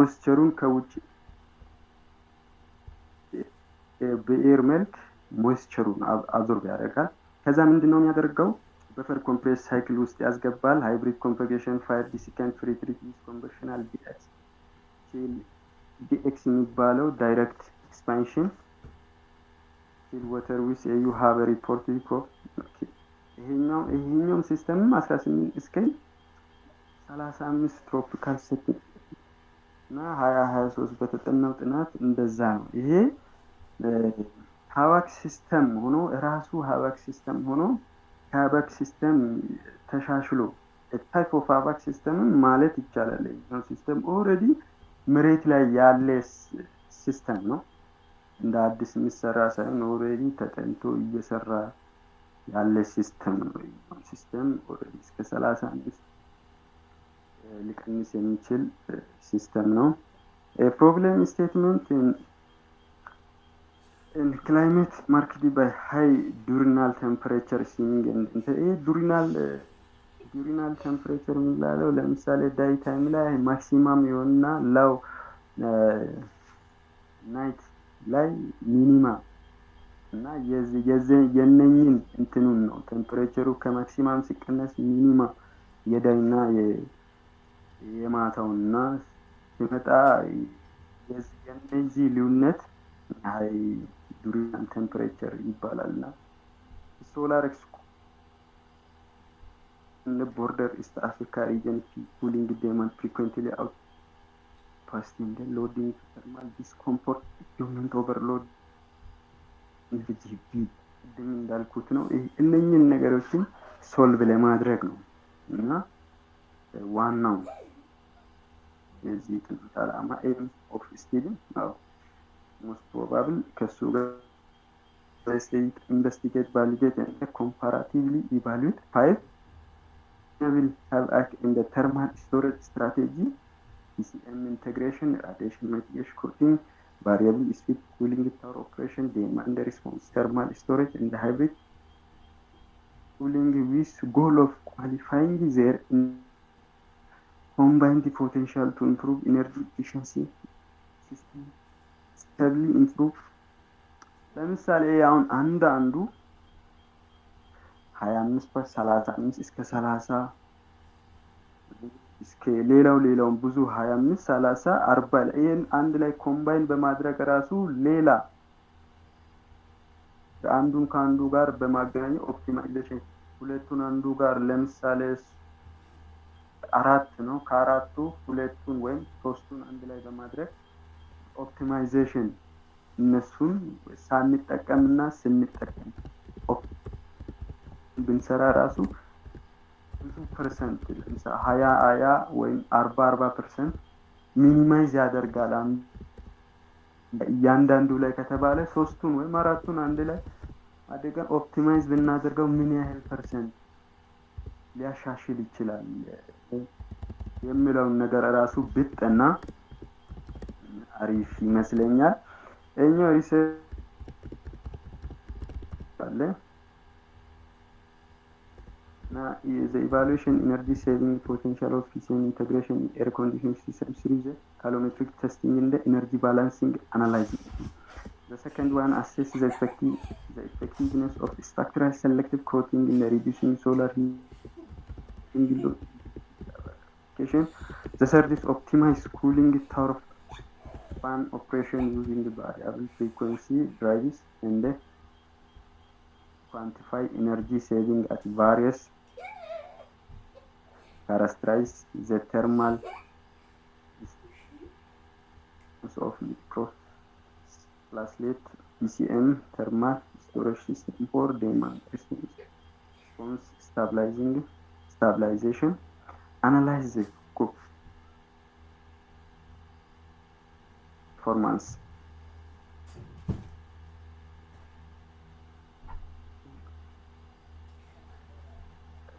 ሞይስቸሩን ከውጭ በኤር መልክ ሞይስቸሩን አብዞርብ ያደርጋል። ከዛ ምንድነው የሚያደርገው? በፈር ኮምፕሬስ ሳይክል ውስጥ ያስገባል። ሃይብሪድ ኮንቨርጌሽን ፋየር ዲሲካንት ፍሪ ትሪት ኮንቨርሽናል ዲኤክስ የሚባለው ዳይሬክት ኤክስፓንሽን ፊል ወተር ዊዝ ኤዩ ሃቭ ሪፖርትድ ፕሮፍ ይሄኛው ሲስተም 18 እስከ 35 ትሮፒካል ሴቲንግ እና 2023 በተጠናው ጥናት እንደዛ ነው። ይሄ ሃዋክ ሲስተም ሆኖ ራሱ ሃዋክ ሲስተም ሆኖ ሃዋክ ሲስተም ተሻሽሎ ታይፕ ኦፍ ሃዋክ ሲስተም ማለት ይቻላል። ይሄው ሲስተም ኦሬዲ መሬት ላይ ያለ ሲስተም ነው። እንደ አዲስ የሚሰራ ሳይሆን ኦሬዲ ተጠንቶ እየሰራ ያለ ሲስተም ነው። ሲስተም ኦሬዲ እስከ 35 ሊቀንስ የሚችል ሲስተም ነው። ፕሮብሌም ስቴትመንት in climate marked by high diurnal temperature seeing and diurnal temperature የሚባለው ለምሳሌ ዳይ ታይም ላይ ማክሲማም ይሆንና ላው ናይት ላይ ሚኒማ እና የነኝን እንትኑን ነው ቴምፕሬቸሩ ከማክሲማም ሲቀነስ ሚኒማ የዳይና የማታውና ሲመጣ የነዚህ ልዩነት ሃይ ዲዩሪናል ቴምፕሬቸር ይባላልና ሶላር in the border East Africa region cooling demand frequently out passing the loading thermal discomfort equivalent overload እንግዲህ እንዳልኩት ነው። እነኚህን ነገሮችን ሶልቭ ለማድረግ ነው እና ዋናው የዚህ ትምህርት ዓላማ ኤም ኦፍ ስቴዲንግ ነው። most probable ከሱ ጋር investigate validate and comparatively evaluate 5 will have act in the thermal storage strategy PCM integration radiation mitigation coating variable speed cooling tower operation demand response thermal storage and the hybrid cooling with goal of qualifying their combined potential to improve energy efficiency system stably improve ለምሳሌ አሁን አንዱ 25 35 እስከ 30 እስከ ሌላው ብዙ 25 30 40 ይሄን አንድ ላይ ኮምባይን በማድረግ ራሱ ሌላ አንዱን ካንዱ ጋር በማገናኘት ኦፕቲማይዜሽን ሁለቱን አንዱ ጋር ለምሳሌ 4 ነው ከአራቱ ሁለቱን ወይም ሶስቱን አንድ ላይ በማድረግ ኦፕቲማይዜሽን እነሱን ሳንጠቀምና ስንጠቀም ብንሰራ ራሱ ብዙ ፐርሰንት ለምሳሌ 20 ወይም 40% ሚኒማይዝ ያደርጋል። እያንዳንዱ ላይ ከተባለ ሶስቱን ወይም አራቱን አንድ ላይ አድርገን ኦፕቲማይዝ ብናደርገው ምን ያህል ፐርሰንት ሊያሻሽል ይችላል የሚለውን ነገር ራሱ ብጠና አሪፍ ይመስለኛል። እኛው ሪሰርች አለ እና the evaluation energy saving potential of PCM integration in air conditioning system series calorimetric testing in the energy balancing analysis. The second one assess the effectiveness of structural selective coating in the reducing solar heating load application. The third is optimize cooling tower fan operation using the variable frequency drives and quantify energy saving at various characterize the thermal of microclasslate PCM thermal storage system for demand response stabilization analyze the performance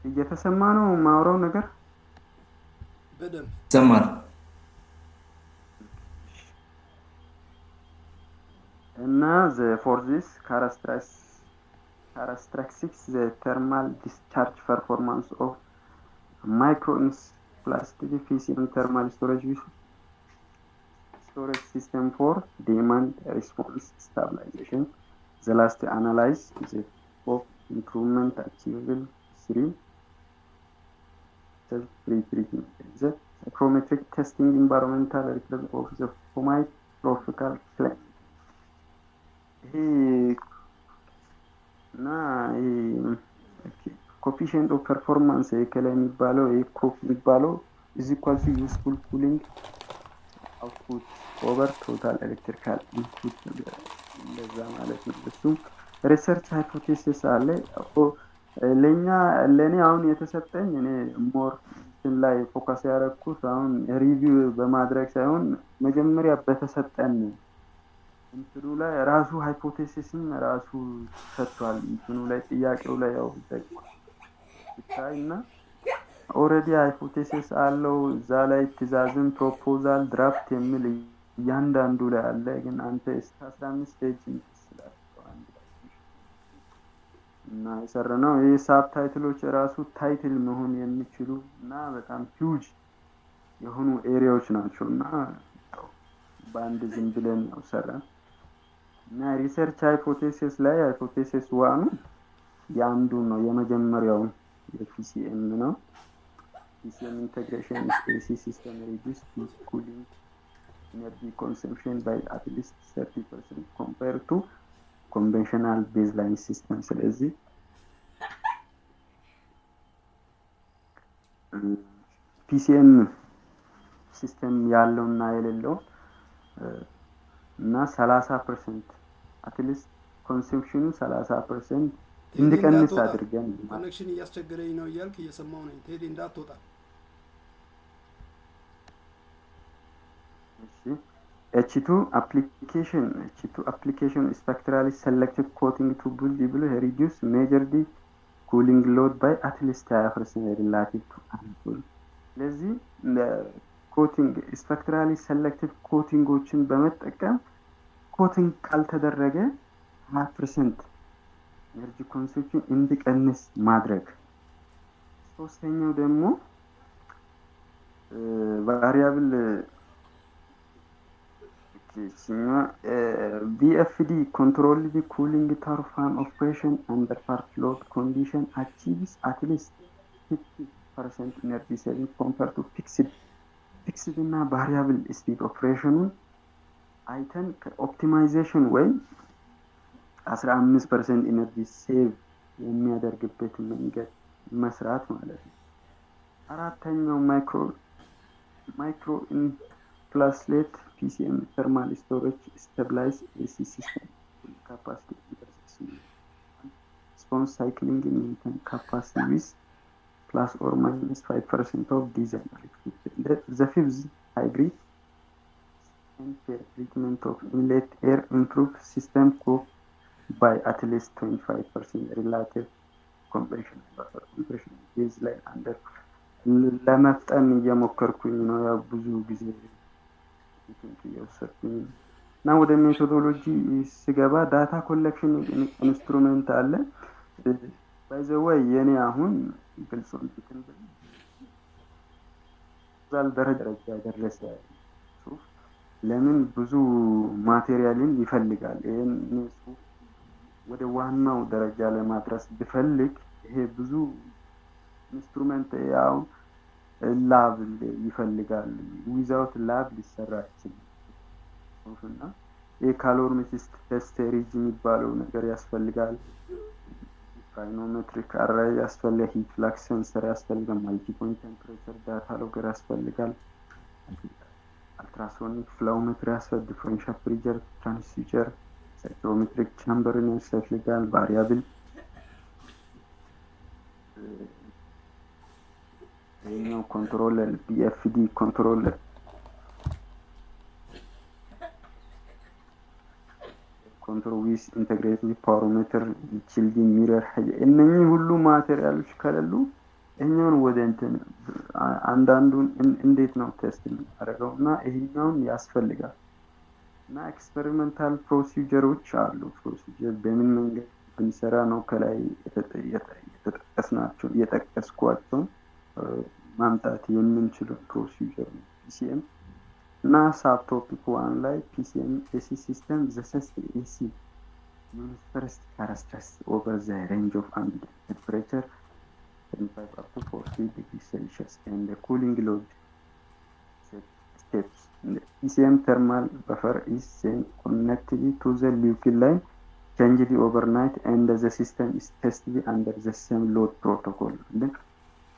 እየተሰማ ነው ማውራው ነገር በደንብ ይሰማል እና for this characteristics the thermal discharge performance of microinsulatable PCM thermal storage with storage system for demand response stabilization. The last analyze the of improvement achievable through self-treatment. The psychrometric testing environmental record of the Fomite tropical climate. Coefficient of performance ከላይ የሚባለው ኮፍ የሚባለው is equal to useful cooling output over total electrical input እንደዛ ማለት ነው። እሱም ሪሰርች ሃይፖቴሲስ አለ። ለኔ አሁን የተሰጠኝ እኔ ሞር ላይ ፎከስ ያደረኩት አሁን ሪቪው በማድረግ ሳይሆን መጀመሪያ በተሰጠን እንትኑ ላይ ራሱ ሃይፖቴሲስም ራሱ ሰጥቷል። እንትኑ ላይ ጥያቄው ላይ ያው ይታይና ኦሬዲ ሃይፖቴሲስ አለው እዛ ላይ ትእዛዝም ፕሮፖዛል ድራፍት የሚል እያንዳንዱ ላይ አለ። ግን አንተ እስከ 15 ፔጅ ይስላል አንድ ላይ እና የሰራነው ይሄ ሳብታይትሎች ራሱ ታይትል መሆን የሚችሉ እና በጣም ሂውጅ የሆኑ ኤሪያዎች ናቸውና በአንድ ዝም ብለን ነው ሰራን። እና ሪሰርች ሃይፖቴሲስ ላይ ሃይፖቴሲስ ዋኑ ያንዱ ነው የመጀመሪያው የፒሲኤም ነው። PCM integration AC system reduce cooling energy consumption by at least 30% compared to conventional baseline system. ስለዚህ PCM ሲስተም ያለውና የሌለው እና 30% at least consumption 30% እንዲቀንስ አድርገን ኮኔክሽን እያስቸገረኝ ነው እያልክ እየሰማው ነው። ቴዲ እንዳትወጣ። H2 application spectrally selected coating to build reduce major the cooling load by at least 20% relative to ampul. ስለዚህ ኮቲንግ spectrally selected ኮቲንጎችን በመጠቀም ኮቲንግ ካልተደረገ 20% ኤነርጂ ኮንሰፕሽን እንዲቀንስ ማድረግ። ሶስተኛው ደግሞ ቫሪያብል VFD control the cooling tower fan operation under part load condition achieves at least 50% energy saving compared to fixed እና variable speed operation አይተን ኦፕቲማይዜሽን ወይ 15% ኢነርጂ ሴቭ የሚያደርግበት መንገድ መስራት ማለት ነው። አራተኛው ማይክሮ ኢንፍላስሌት PCM thermal storage stabilize AC system capacity response cycling maintain capacity with plus or minus 5% of design. The fifth hybrid and fair treatment of inlet air improve system cope by at least 25% relative compression buffer compression is like under ለመፍጠን እየሞከርኩኝ ነው። ያው ብዙ ጊዜ እየወሰድኩኝ እና ወደ ሜቶዶሎጂ ሲገባ ዳታ ኮሌክሽን ኢንስትሩመንት አለ። ባይ ዘ ወይ የኔ አሁን ግልጽ እንትን ዛል ደረጃ ያደረሰ ጽሁፍ ለምን ብዙ ማቴሪያልን ይፈልጋል። ይሄን ጽሁፍ ወደ ዋናው ደረጃ ለማድረስ ቢፈልግ ይሄ ብዙ ኢንስትሩመንት ያው ላብ ይፈልጋል። ዊዛውት ላብ ሊሰራ ይችላል። እና የካሎሪሜትሪክ ቴስት ሪጅ የሚባለው ነገር ያስፈልጋል። ፓይኖሜትሪክ አራይ ያስፈልጋል። ሂት ፍላክስ ሴንሰር ያስፈልጋል። ማልቲ ፖይንት ቴምፕሬቸር ዳታ ሎገር ያስፈልጋል። አልትራሶኒክ ፍላውሜትሪ ያስፈልጋል። ዲፈረንሻል ፕሬሸር ትራንስዱሰር ሳይክሮሜትሪክ ቻምበርን ያስፈልጋል። ቫሪያብል ይሄኛው ኮንትሮለር BFD ኮንትሮለር ኮንትሮል ዊዝ ኢንተግሬትድ ፓራሜትር ቺልድ ሚረር እነኚህ ሁሉ ማቴሪያሎች ከሌሉ እኛውን ወደ እንትን አንዳንዱን እንዴት ነው ቴስት የምናደርገው እና ይሄኛውን ያስፈልጋል። እና ኤክስፔሪመንታል ፕሮሲጀሮች አሉ። ፕሮሲጀር በምን መንገድ ብንሰራ ነው ከላይ የጠቀስኳቸው ማምጣት የምንችለው ፕሮሲጀር ነው። PCM እና ሳብቶፒክ 1 ላይ ፒሲኤም ኤሲ ሲስተም ዘ ሰስት ኤሲ ዩኒት ፈርስት characteristic over the range of ambient temperature 25 up to 40 degrees Celsius and the cooling load steps. The PCM thermal buffer is then connected to the liquid line, changed overnight, and the system is tested under the same load protocol. The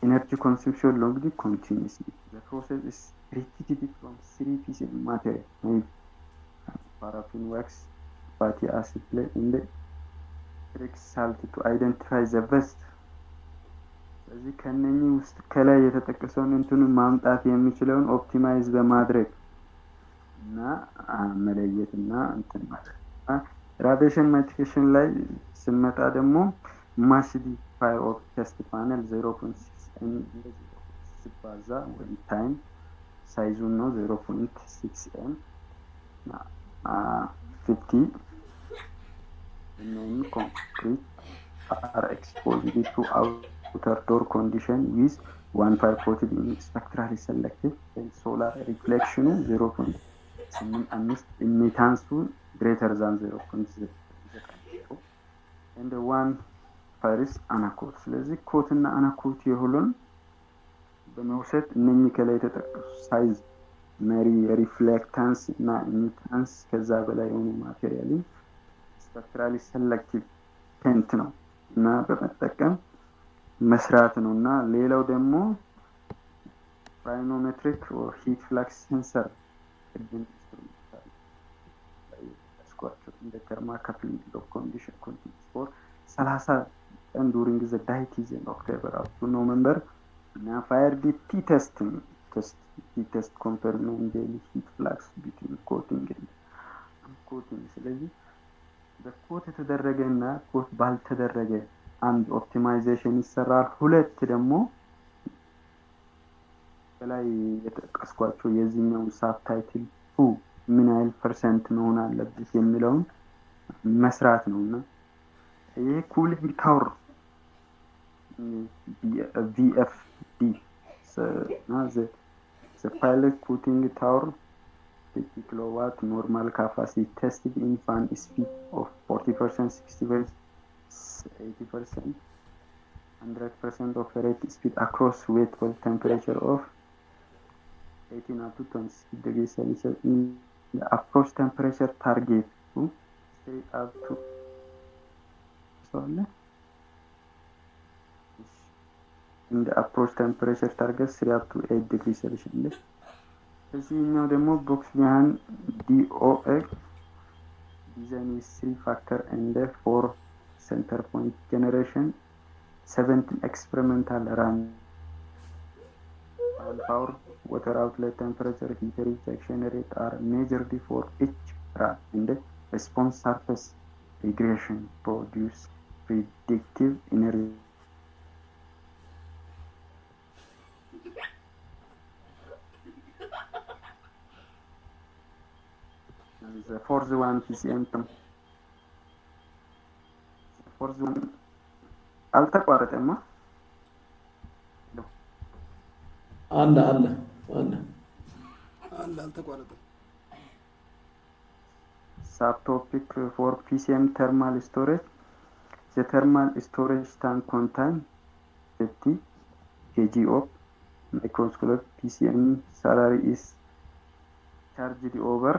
energy consumption logged continuously. The process is repeated from 3 PCM material, made paraffin wax, fatty acid, and the uric salt to identify the best. ስለዚህ ከነኚህ ውስጥ ከላይ የተጠቀሰውን እንትኑን ማምጣት የሚችለውን ኦፕቲማይዝ በማድረግ እና መለየት እና እንትን ማለት ራዲዬሽን ማይቲጌሽን ላይ ስንመጣ ደግሞ ማሲዲፋየር ኦፍ ቴስት ፓነል 0.6 ኤም ሲባዛ ወይ ታይም ሳይዙን ነው 0.6 ኤም 50 and concrete are exposed to outer door condition with 1.5 coated in spectrally selected and solar reflection 0.85 emittance greater than 0.0 and the one first anacote. ስለዚህ ኮት እና አናኮት የሆኑን በመውሰድ እነኚህ ከላይ የተጠቀሱ ሳይዝ መሪ ሪፍሌክታንስ እና ኢሚታንስ ከዛ በላይ የሆኑ ማቴሪያል ስፔክትራሊ ሴሌክቲቭ ፔንት ነው እና በመጠቀም መስራት ነው እና ሌላው ደግሞ ራይኖሜትሪክ ኦር ሂት ፍለክስ ሴንሰር ኢንስትሩመንታል እንደ ተርማል ካፕሊንግ ሎክ ኮንዲሽን ኮንቲኒስ ፎር 30 ቀን ዱሪንግ ዘ ዳይቲዝ ኤንድ ኦክቶበር አፕ ቱ ኖቨምበር እና ፋየር ዲ ቴስት ኮምፐርመንት ዴይሊ ሂት ፍለክስ ቢትዊን ኮቲንግ ኤንድ ኮቲንግ። ስለዚህ በኮት የተደረገ እና ኮት ባልተደረገ አንድ ኦፕቲማይዜሽን ይሰራል። ሁለት ደግሞ በላይ የተጠቀስኳቸው የዚህኛው ሳብታይትል 2 ምን ያህል ፐርሰንት መሆን አለበት የሚለውን መስራት ነውና ይሄ ኩሊንግ ታወር VFD the pilot cooling tower 50 kilowatt normal capacity tested in fan speed of 40%, 60%, 80%, 100% of rate speed across wet well temperature of 18 up to 26 degrees Celsius in the approach temperature target to stay up to in the approach temperature target 3 up to 8 degrees Celsius. እዚህኛው ደግሞ ቦክስ ቢሃን DOX design with 3 factor and 4 center point generation 17 experimental run power water outlet temperature heat rejection rate are measured for each run and response surface regression produce predictive energy. The fourth one PCM fourth one አልተቋረጠማ አለ አልተቋረጠም። subtopic for PCM thermal storage. The thermal storage tank contain 50 kg of microscopic PCM salary is charged over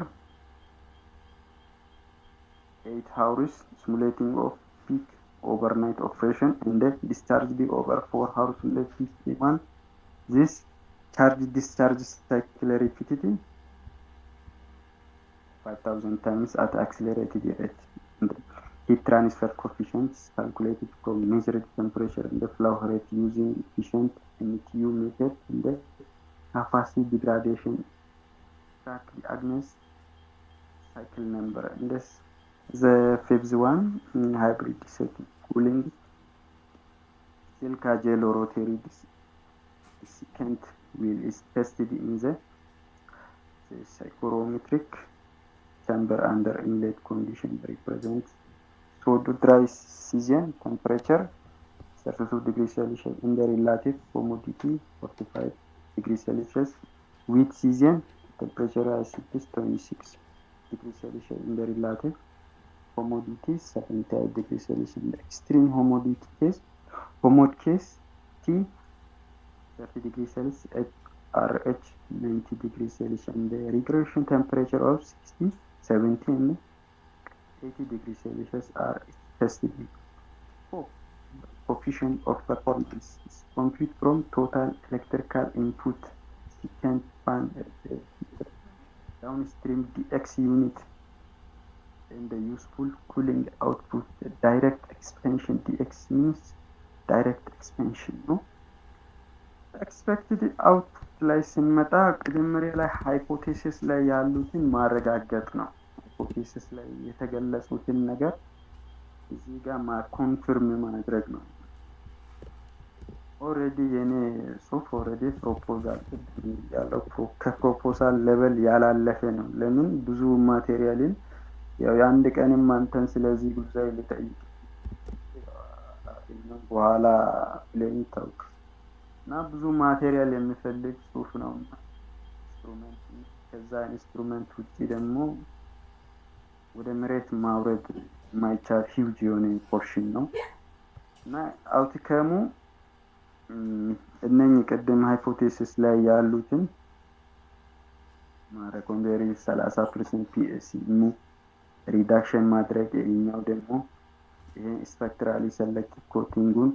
8 hours simulating of peak overnight operation and then discharged over 4 hours in the PCM1. This charge discharge cycle repeated 5000 times at accelerated rate. And heat transfer coefficient is calculated from measured temperature and the flow rate using efficient NTU method and the capacity degradation track the Agnes cycle number. And this the fifth one hybrid setting cooling Silka gel rotary desiccant wheel is tested in the psychrometric chamber under inlet condition represents pseudo dry season temperature 32 degrees Celsius in the relative humidity 45 degrees Celsius, wet season temperature is 26 degrees Celsius in the relative humidity 78 degrees Celsius. In the extreme humidity case, T 30 degrees Celsius, RH 90 degrees Celsius, and the regression temperature of 60, 70, and 80 degrees Celsius are tested. Coefficient of performance is computed from total electrical input, secant fan downstream dx unit, and the useful cooling output. The direct expansion dx means direct expansion ነው። ኤክስፔክትድ አውትፑት ላይ ስንመጣ መጀመሪያ ላይ ሃይፖቴሲስ ላይ ያሉትን ማረጋገጥ ነው። ሃይፖቴሲስ ላይ የተገለጹትን ነገር እዚህ ጋር ኮንፊርም ማድረግ ነው። ኦሬዲ የኔ ሶፍ ኦሬዲ ፕሮፖዛል ያለው ከፕሮፖዛል ሌቨል ያላለፈ ነው። ለምን ብዙ ማቴሪያልን ያው የአንድ ቀንም አንተን ስለዚህ ጉዳይ ልጠይቅ በኋላ ፕሌን ታውቅ እና ብዙ ማቴሪያል የሚፈልግ ጽሁፍ ነው። ኢንስትሩመንት ከዛ ኢንስትሩመንት ውጪ ደግሞ ወደ መሬት ማውረድ ማይቻል ሂውጅ የሆነ ፖርሽን ነው እና አውትከሙ እነኚህ ቅድም ሃይፖቴሲስ ላይ ያሉትን ማረኮንዴሪ 30% ፒኤስኢ ሪዳክሽን ማድረግ ይኛው ደግሞ ይሄ ስፔክትራሊ ሴሌክቲቭ ኮቲንጉን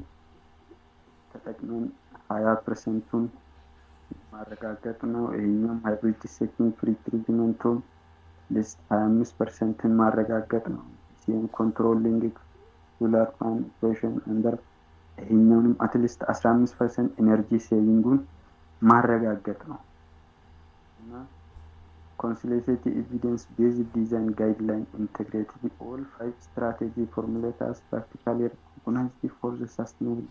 ተጠቅመን 20%ቱን ማረጋገጥ ነው። ይሄኛው ሃይብሪድ ሴቲንግ ፍሪ ትሪትመንቱን ሊስት 25%ን ማረጋገጥ ነው። ሲኤም ኮንትሮሊንግ ሶላር ፋን ኦፕሬሽን አንደር ይሄኛውንም አትሊስት 15% ኤነርጂ ሴቪንጉን ማረጋገጥ ነው እና consolidated evidence based design guideline integrated all 5 strategy formulas practically recognized for the sustainable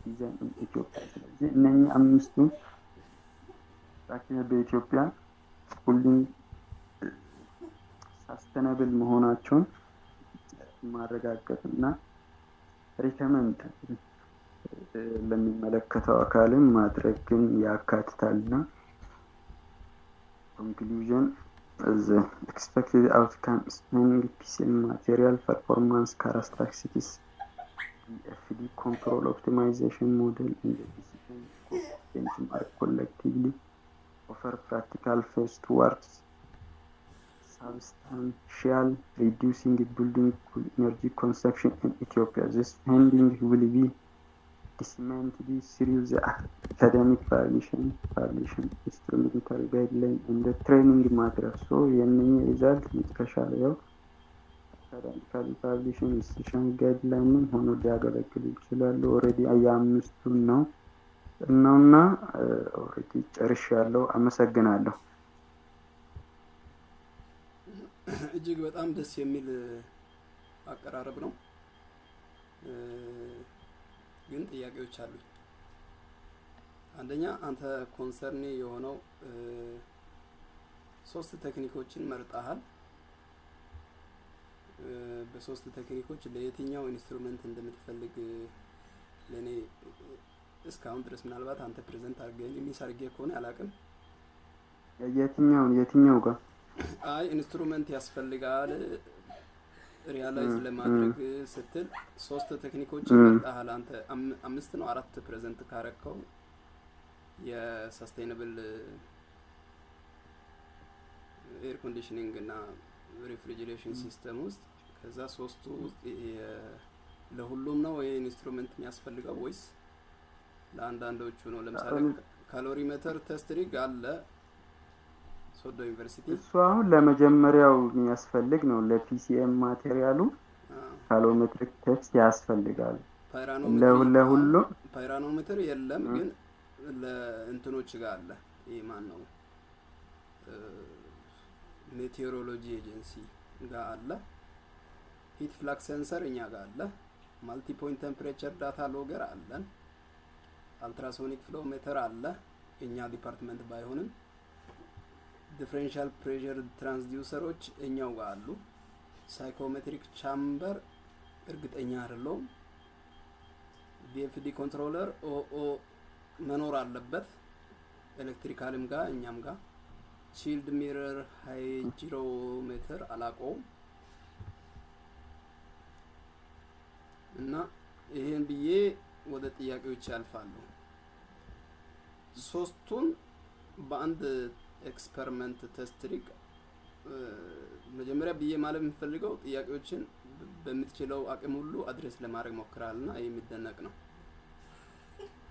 design in Ethiopia. ስለዚህ እነኚህ አምስቱ ፕራክቲካሊ በኢትዮጵያ ሁሉም ሳስተናብል መሆናቸውን ማረጋገጥና ሪከመንድ ለሚመለከተው አካልም ማድረግን ያካትታልና conclusion is the expected outcome is PCM material performance characteristics, FD control optimization model, and the decision benchmark collectively offer practical phase towards substantial reducing building energy consumption in Ethiopia. This finding will be disseminated through the academic publication, instrumental guideline, and the training material. So, የነኚህ ሪዛልት የተሻለ ያው አካዳሚካሊ ፐብሊሽን ኢንስቲትዩሽን ጋይድላይንን ሆኖ ሊያገለግሉ ይችላሉ። ኦሬዲ አያምስቱን ነው እናውና ኦሬዲ ጨርሻለሁ። አመሰግናለሁ። እጅግ በጣም ደስ የሚል አቀራረብ ነው። ግን ጥያቄዎች አሉ። አንደኛ አንተ ኮንሰርን የሆነው 3 ቴክኒኮችን መርጠሃል። በ3 ቴክኒኮች ለየትኛው ኢንስትሩመንት እንደምትፈልግ ለኔ እስካሁን ድረስ ምናልባት አንተ ፕሬዘንት አድርገኝ የሚሳርገ ከሆነ አላውቅም። የትኛው ጋር አይ ኢንስትሩመንት ያስፈልጋል ሪያላይዝ ለማድረግ ስትል 3 ቴክኒኮችን መርጠሃል አንተ 5 ነው 4 ፕሬዘንት ካረከው የሰስቴይነብል ኤር ኮንዲሽኒንግ እና ሪፍሪጀሬሽን ሲስተም ውስጥ ከዛ 3ቱ ለሁሉም ነው ኢንስትሩመንት የሚያስፈልገው ወይስ ለአንዳንዶቹ ነው? ለምሳሌ ካሎሪሜትር ቴስት ሪግ አለ ሶዶ ዩኒቨርሲቲ እሱ አሁን ለመጀመሪያው የሚያስፈልግ ነው። ለፒሲኤም ማቴሪያሉ ካሎሜትሪክ ቴስት ያስፈልጋል። ለሁሉ ፓይራኖሜትር የለም ግን ለእንትኖች ጋር አለ። ይሄ ማን ነው? ሜቴዎሮሎጂ ኤጀንሲ ጋር አለ። ሂት ፍላክስ ሴንሰር እኛ ጋር አለ። ማልቲ ፖይንት ቴምፕሬቸር ዳታ ሎገር አለን። አልትራሶኒክ ፍሎ ሜተር አለ እኛ ዲፓርትመንት ባይሆንም ዲፈረንሻል ፕሬሸር ትራንስዲዩሰሮች እኛው ጋር አሉ። ሳይኮሜትሪክ ቻምበር እርግጠኛ አይደለሁም። ቪኤፍዲ ኮንትሮለር ኦኦ መኖር አለበት ኤሌክትሪካልም ጋር እኛም ጋር ቺልድ ሚረር ሃይግሮሜትር አላውቀውም እና ይሄን ብዬ ወደ ጥያቄዎች ያልፋሉ። ሶስቱን በአንድ ኤክስፐሪመንት ቴስት ትሪክ መጀመሪያ ብዬ ማለት የምፈልገው ጥያቄዎችን በምትችለው አቅም ሁሉ አድሬስ ለማድረግ ሞክራልና ይሄ የሚደነቅ ነው።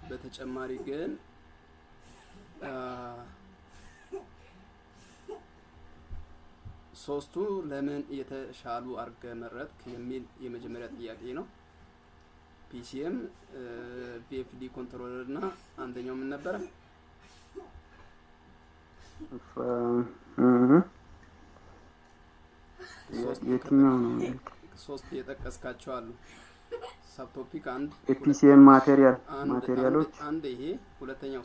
በተጨማሪ ግን ሶስቱ ለምን የተሻሉ አርገ መረጥክ የሚል የመጀመሪያ ጥያቄ ነው። ፒሲኤም፣ ቪኤፍዲ ኮንትሮለር እና አንደኛው ምን ነበረ? የትኛው ነው? ሶስት የጠቀስካቸው አሉ። ሳብቶፒክ አንድ የፒሲኤም ማቴሪያሎች አንድ ይሄ ሁለተኛው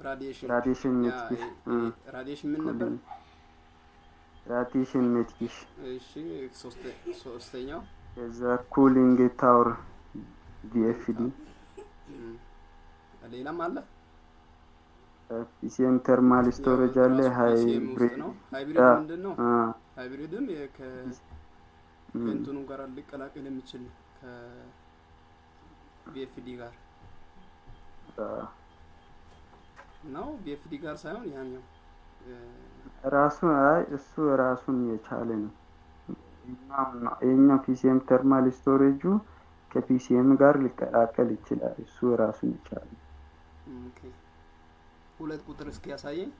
ራዲዬሽን ራዲዬሽን ምን ነበር? ራዲዬሽን ሜትሪክ። እሺ ሶስተኛው ከዛ ኩሊንግ ታወር ቪኤፍዲ። ሌላም አለ። ፒሲኤም ተርማል ስቶሬጅ አለ። ሃይብሪድ ነው። ሃይብሪድ ምንድነው? ሃይብሪድም ከእንትኑ ጋር ሊቀላቀል የሚችል ነው ከቪኤፍዲ ጋር ነው። ቪኤፍዲ ጋር ሳይሆን ያኛው እሱ ራሱን የቻለ ነው። የኛው ፒሲኤም ተርማል ስቶሬጁ ከፒሲኤም ጋር ሊቀላቀል ይችላል። እሱ ራሱን የቻለ። ኦኬ ሁለት ቁጥር እስኪ ያሳየኝ።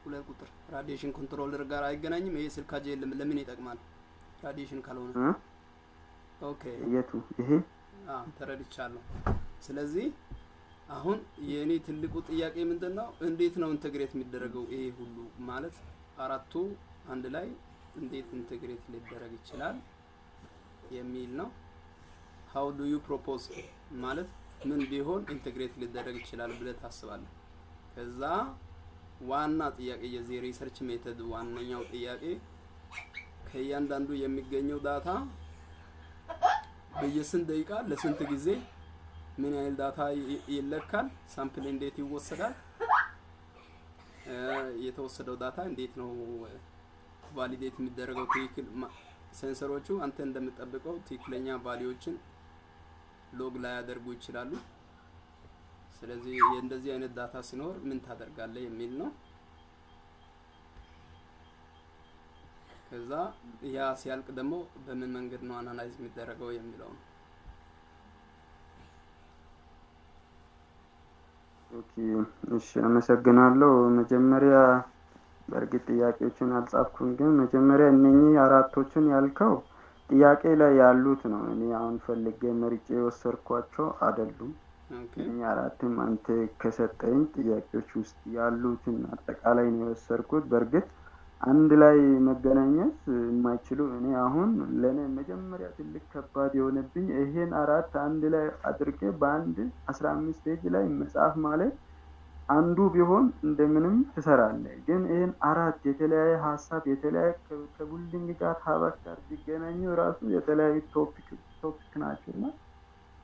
ሁለት ቁጥር ራዲዬሽን ኮንትሮለር ጋር አይገናኝም። ይሄ ስልካጄ ለምን ይጠቅማል? ራዲዬሽን ካልሆነ ኦኬ የቱ ይሄ? ተረድቻለሁ። ስለዚህ አሁን የኔ ትልቁ ጥያቄ ምንድነው? እንዴት ነው ኢንተግሬት የሚደረገው? ይሄ ሁሉ ማለት አራቱ አንድ ላይ እንዴት ኢንተግሬት ሊደረግ ይችላል የሚል ነው። how do you propose ማለት ምን ቢሆን ኢንተግሬት ሊደረግ ይችላል ብለህ ታስባለህ? ከዛ ዋና ጥያቄ የዚህ ሪሰርች ሜተድ ዋነኛው ጥያቄ ከእያንዳንዱ የሚገኘው ዳታ በየስንት ደቂቃ ለስንት ጊዜ ምን ያህል ዳታ ይለካል? ሳምፕል እንዴት ይወሰዳል? የተወሰደው ዳታ እንዴት ነው ቫሊዴት የሚደረገው? ትክክል ሴንሰሮቹ አንተ እንደምትጠብቀው ትክክለኛ ቫልዩዎችን ሎግ ላይ ያደርጉ ይችላሉ። ስለዚህ እንደዚህ አይነት ዳታ ሲኖር ምን ታደርጋለህ የሚል ነው። ከዛ ያ ሲያልቅ ደግሞ በምን መንገድ ነው አናላይዝ የሚደረገው የሚለው ነው። ኦኬ እሺ አመሰግናለሁ። መጀመሪያ በእርግጥ ጥያቄዎችን አልጻፍኩም፣ ግን መጀመሪያ እነኚህ አራቶችን ያልከው ጥያቄ ላይ ያሉት ነው። እኔ አሁን ፈልጌ መርጬ የወሰድኳቸው አይደሉም። እነኚህ አራትም አንተ ከሰጠኝ ጥያቄዎች ውስጥ ያሉትን አጠቃላይ ነው የወሰድኩት። በእርግጥ አንድ ላይ መገናኘት የማይችሉ እኔ አሁን ለኔ መጀመሪያ ትልቅ ከባድ የሆነብኝ ይሄን አራት አንድ ላይ አድርጌ በአንድ 15 ፔጅ ላይ መጻፍ ማለት አንዱ ቢሆን እንደምንም ትሰራለህ። ግን ይሄን አራት የተለያየ ሀሳብ የተለያየ ከቡልዲንግ ጋር ሀባክ ጋር ቢገናኙ ራሱ የተለያዩ ቶፒክ ናቸውና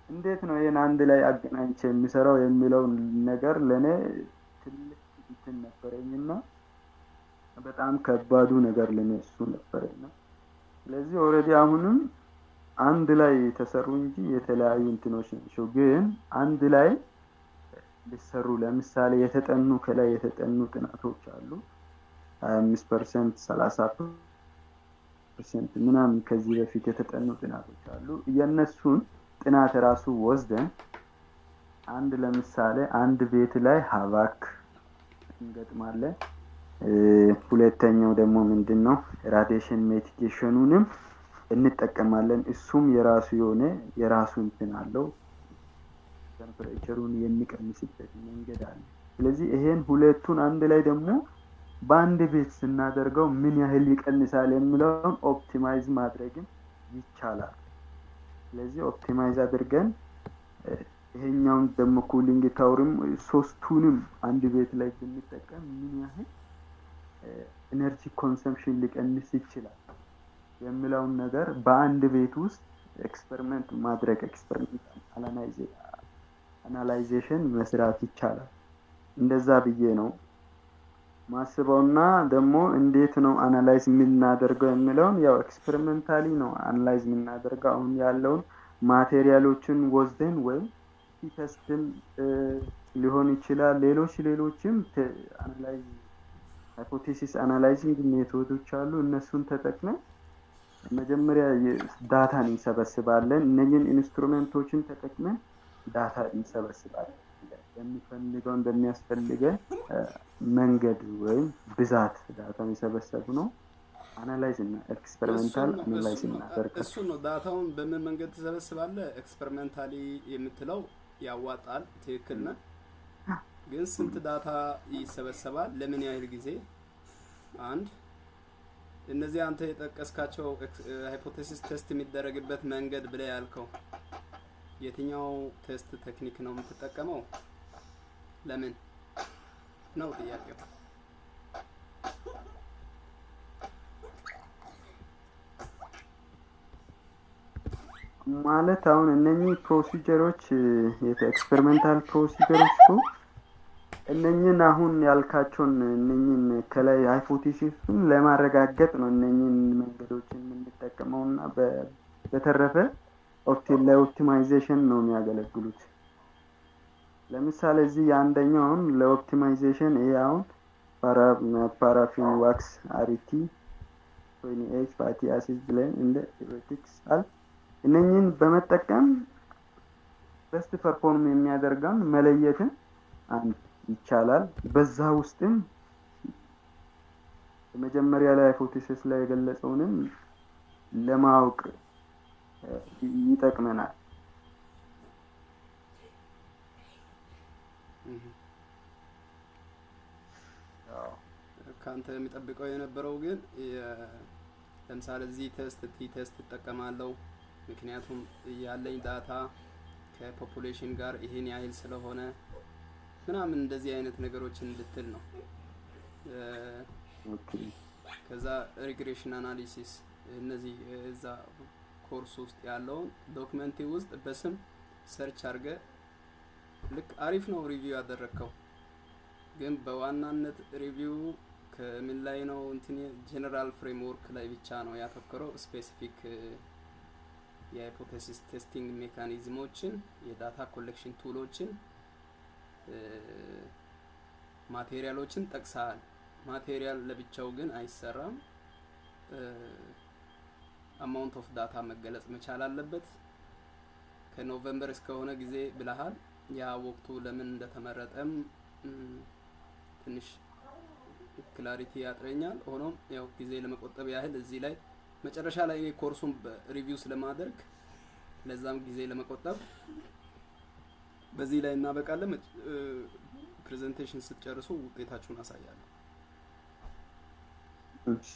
እንዴት ነው ይሄን አንድ ላይ አገናኝቼ የሚሰራው የሚለው ነገር ለኔ ትልቅ እንትን ነበረኝና በጣም ከባዱ ነገር ለኔ እሱ ነበርና ስለዚህ ኦሬዲ አሁንም አንድ ላይ ተሰሩ እንጂ የተለያዩ እንትኖች ናቸው። ግን አንድ ላይ ሊሰሩ ለምሳሌ የተጠኑ ከላይ የተጠኑ ጥናቶች አሉ 25% 30% ምናምን ከዚህ በፊት የተጠኑ ጥናቶች አሉ። የነሱን ጥናት ራሱ ወስደን አንድ ለምሳሌ አንድ ቤት ላይ ሀባክ እንገጥማለን። ሁለተኛው ደግሞ ምንድነው ራዲዬሽን ሚቲጌሽኑንም እንጠቀማለን። እሱም የራሱ የሆነ የራሱ እንትን አለው፣ ቴምፕሬቸሩን የሚቀንስበት መንገድ አለ። ስለዚህ ይሄን ሁለቱን አንድ ላይ ደግሞ በአንድ ቤት ስናደርገው ምን ያህል ይቀንሳል የሚለውን ኦፕቲማይዝ ማድረግም ይቻላል። ስለዚህ ኦፕቲማይዝ አድርገን ይሄኛውን ደግሞ ኩሊንግ ታወርም ሶስቱንም አንድ ቤት ላይ ብንጠቀም ምን ያህል ኤነርጂ ኮንሰምፕሽን ሊቀንስ ይችላል የሚለውን ነገር በአንድ ቤት ውስጥ ኤክስፐሪመንት ማድረግ አናላይዜሽን መስራት ይቻላል። እንደዛ ብዬ ነው ማስበውና ደግሞ እንዴት ነው አናላይዝ የምናደርገው የሚለውን ያው ኤክስፐሪመንታሊ ነው አናላይዝ የምናደርገው። አሁን ያለውን ማቴሪያሎችን ወስደን ወይም ቴስትም ሊሆን ይችላል ሌሎችም አናላይዝ ሃይፖቴሲስ አናላይዚንግ ሜቶዶች አሉ። እነሱን ተጠቅመን መጀመሪያ ዳታን እንሰበስባለን። እነኚህን ኢንስትሩሜንቶችን ተጠቅመን ዳታ እንሰበስባለን። የሚፈልገውን በሚያስፈልገን መንገድ ወይም ብዛት ዳታ የሚሰበሰቡ ነው አናላይዝ እና ኤክስፐሪመንታል አናላይዝ እናደርጋለን። እሱ ነው ዳታውን በምን መንገድ ትሰበስባለህ? ኤክስፐሪመንታሊ የምትለው ያዋጣል፣ ትክክል ነህ። ግን ስንት ዳታ ይሰበሰባል? ለምን ያህል ጊዜ? አንድ እነዚህ አንተ የጠቀስካቸው ሃይፖቴሲስ ቴስት የሚደረግበት መንገድ ብለህ ያልከው የትኛው ቴስት ቴክኒክ ነው የምትጠቀመው? ለምን ነው ጥያቄው። ማለት አሁን እነኚህ ፕሮሲጀሮች የኤክስፐሪመንታል ፕሮሲጀሮች እነኚህን አሁን ያልካቸውን እነኚህን ከላይ ሃይፖቴሲሱን ለማረጋገጥ ነው እነኚህን መንገዶችን የምንጠቀመውና በተረፈ ለኦፕቲማይዜሽን ነው የሚያገለግሉት። ለምሳሌ እዚህ የአንደኛውን ለኦፕቲማይዜሽን ይሄ አሁን ፓራፊን ዋክስ አሪቲ 28 ፋቲ አሲድ ብለን እንደ ቴዎሬቲክስ አል እነኚህን በመጠቀም በስት ፐርፎርም የሚያደርገውን መለየትን አንድ ይቻላል። በዛ ውስጥም መጀመሪያ ላይ ሃይፖቴሲስ ላይ የገለጸውንም ለማወቅ ይጠቅመናል። ካንተ የሚጠብቀው የነበረው ግን ለምሳሌ እዚህ ቴስት እጠቀማለሁ ምክንያቱም ያለኝ ዳታ ከፖፑሌሽን ጋር ይሄን ያህል ስለሆነ ምናምን እንደዚህ አይነት ነገሮችን እንድትል ነው። ከዛ ሪግሬሽን አናሊሲስ እነዚህ እዛ ኮርስ ውስጥ ያለውን ዶክመንት ውስጥ በስም ሰርች አድርገ ልክ አሪፍ ነው ሪቪው ያደረከው። ግን በዋናነት ሪቪው ከምን ላይ ነው እንትን ጀነራል ፍሬምወርክ ላይ ብቻ ነው ያተኮረው። ስፔሲፊክ የሃይፖቴሲስ ቴስቲንግ ሜካኒዝሞችን የዳታ ኮሌክሽን ቱሎችን ማቴሪያሎችን ጠቅሰሃል። ማቴሪያል ለብቻው ግን አይሰራም። አማውንት ኦፍ ዳታ መገለጽ መቻል አለበት። ከኖቬምበር እስከሆነ ጊዜ ብለሃል። ያ ወቅቱ ለምን እንደተመረጠም ትንሽ ክላሪቲ ያጥረኛል። ሆኖም ያው ጊዜ ለመቆጠብ ያህል እዚህ ላይ መጨረሻ ላይ ኮርሱን ሪቪው ስለማደርግ ለዛም ጊዜ ለመቆጠብ በዚህ ላይ እናበቃለን። ፕሬዘንቴሽን ስትጨርሱ ውጤታችሁን አሳያለሁ። እሺ